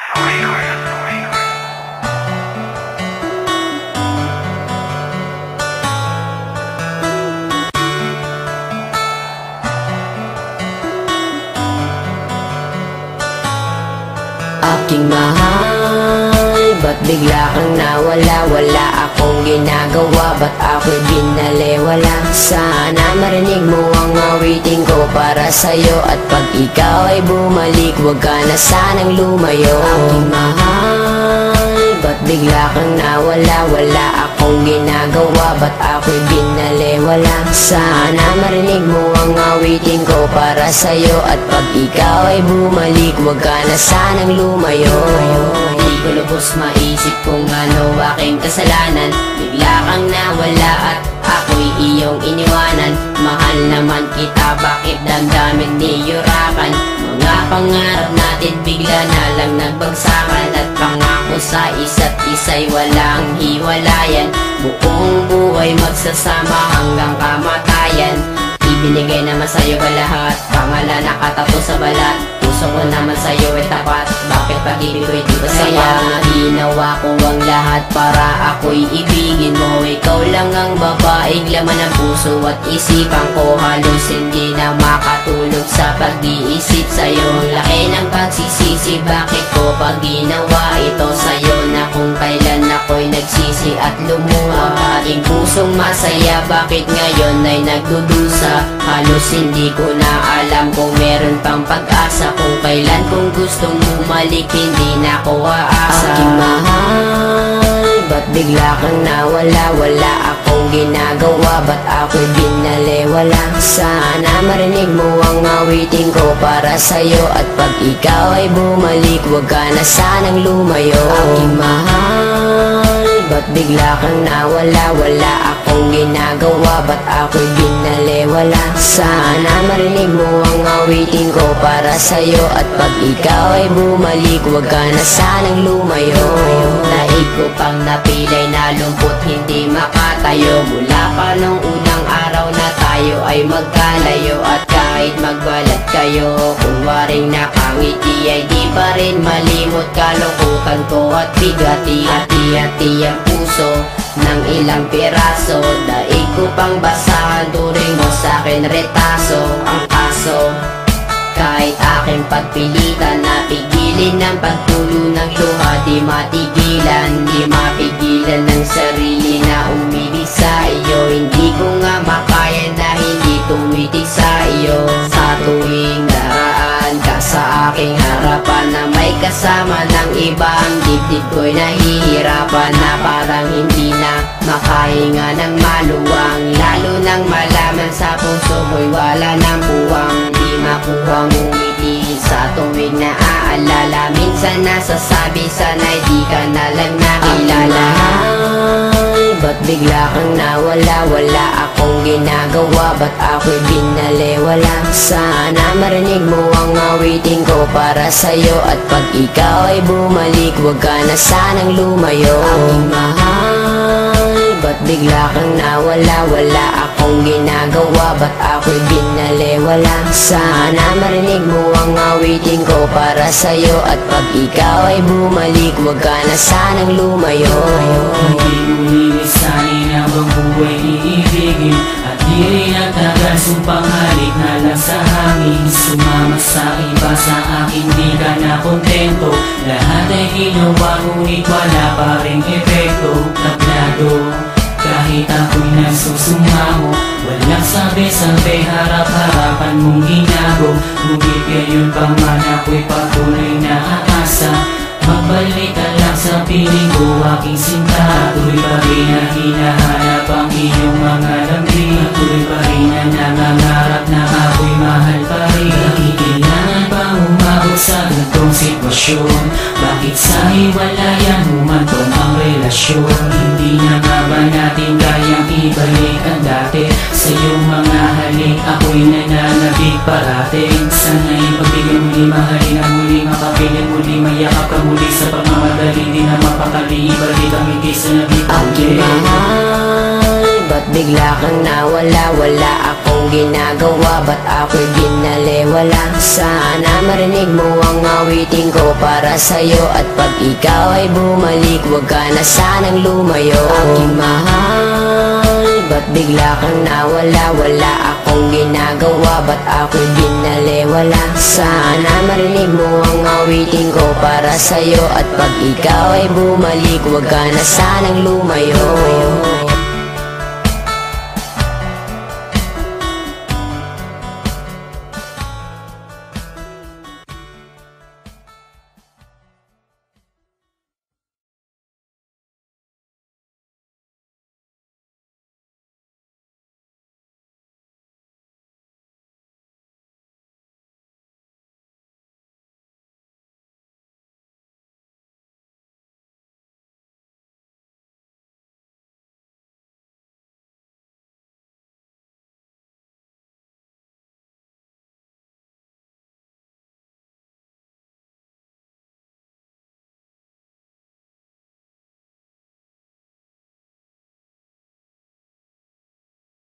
Aking mahal, ba't bigla kang nawala? Wala akong ginagawa, ba't ako'y binaliwala? Sana marinig mo ang awitin ko para sa'yo, at pag ikaw ay bumalik, huwag ka na sanang lumayo. Aking mahal, ba't bigla kang nawala? Wala akong ginagawa, ba't ako'y binaliwala? Sana marinig mo ang awitin ko para sa'yo, at pag ikaw ay bumalik, huwag ka na sanang lumayo. Di ko lubos maisip kung ano aking kasalanan. Bigla kang nawala at ako'y iyong iniwanan. Mahal naman kita, bakit damdamin niyurakan? Mga pangarap natin bigla na lang nagbagsakan, at pangako sa isa't isa'y walang hiwalayan. Buong buhay magsasama hanggang kamatayan. Ibinigay naman sa'yo ba lahat? Pangalan nakatato sa balat. Puso ko naman sa'yo ay tapat. Bakit pag-ibig ko'y di ba saya? Ginawa ko ang lahat para ako'y ibigin mo. Ikaw lang ang babaeng laman ng puso at isipan ko. Halos hindi na makatulog sa pag-iisip sa'yo. Laki ng pagsisisi, bakit ko pag ginawa ito sa'yo? Na kung kailan ako'y nagsisi at lumuha. Aking pusong masaya, bakit ngayon ay nagdudusa? Halos hindi ko na alam kung meron pang pag-asa. Kung kailan kung gustong bumalik, hindi na ako aasa. Aking mahal, ba't bigla kang nawala? Wala akong ginagawa, ba't ako'y binaliwala? Sana marinig mo ang awitin ko para sa'yo, at pag ikaw ay bumalik, huwag ka na sanang lumayo. Aking mahal, ba't bigla kang nawala? Wala akong ginagawa, ba't ako'y binaliwala? Sana marinig mo ang awitin ko para sa'yo, at pag ikaw ay bumalik, huwag ka na sanang lumayo. Daig ko pang napilay na lumpot, hindi makatayo. Mula pa nung unang araw na tayo ay magkalayo, at kahit magbalat kayo, kung waring nakangiti ay di pa rin malimot. Kalungkutan ko at bigati, hati-hati ang puso ng ilang piraso. Daig ko pang basahan, turing mo sa'kin retaso. Ang kaso, kahit aking pagpilitan, napigilin ng pagtulo ng luha. Di matigilan, di mapigilan ng sarili na umibig sa iyo. Hindi ko nga makaya na hindi tumitig sa iyo. Sa tuwing daraan ka sa aking harapan, na may kasama ng iba, ang dibdib ko'y nahihirapan. Na parang hindi na makahinga ng maluwang, lalo nang malaman sa puso mo'y wala ng buwang. Di makuhang umiti sa tuwing naaalala. Minsan nasasabi sana'y di ka na lang nakilala. Ba't bigla kang nawala? Wala akong ginagawa, ba't ako'y binaliwala? Sana marinig mo ang awitin ko para sa'yo, at pag ikaw ay bumalik, huwag ka na sanang lumayo. Aking mahal, ba't bigla kang nawala? Wala akong ginagawa, ba't ako'y binaliwala? Sana marinig mo ang awitin ko para sa'yo, at pag ikaw ay bumalik, huwag ka na sanang lumayo. Hindi mo lilisanin ang buhay iibigin, at di rin ang tagal sumpang halik na lang sa hangin. Sumama sa iba, sa akin di ka na kontento. Lahat ay ginawa ngunit wala pa rin epekto. Tablado, kahit ako'y nagsusumamo, walang sabi-sabi, harap-harapan mong ginago. Ngunit gayon pa man ako'y patuloy na aasa. Magbalik ka lang sa piling ko, aking sinta. Tuloy pa rin na hinahanap ang iyong mga lambing. Tuloy pa rin na nangangarap na ako'y mahal pa rin. Nakikailangan pa umabot sa ganitong sitwasyon? Bakit sa hiwalayan humantong ang relasyon? Hindi na nga ba natin kayang ibalik ang dati? Sa iyong mga halik ako'y nananabig parating. Sana'y pagbigyan muli, mahalin ang muli, makapiling muli, mayakap ka muli. Sa pagmamadali di na mapakali, ibalik ang hindi sa nabig. Aking mahal, ba't ba't bigla kang nawala? Wala akong ginagawa, ba't ako'y binalewala? Sana marinig mo ang awitin ko para sa'yo, at pag ikaw ay bumalik, huwag ka na sanang lumayo. Aking mahal, ba't bigla kang nawala? Wala akong ginagawa, ba't ako'y binalewala? Sana marinig mo ang awitin ko para sa'yo, at pag ikaw ay bumalik, huwag ka na sanang lumayo.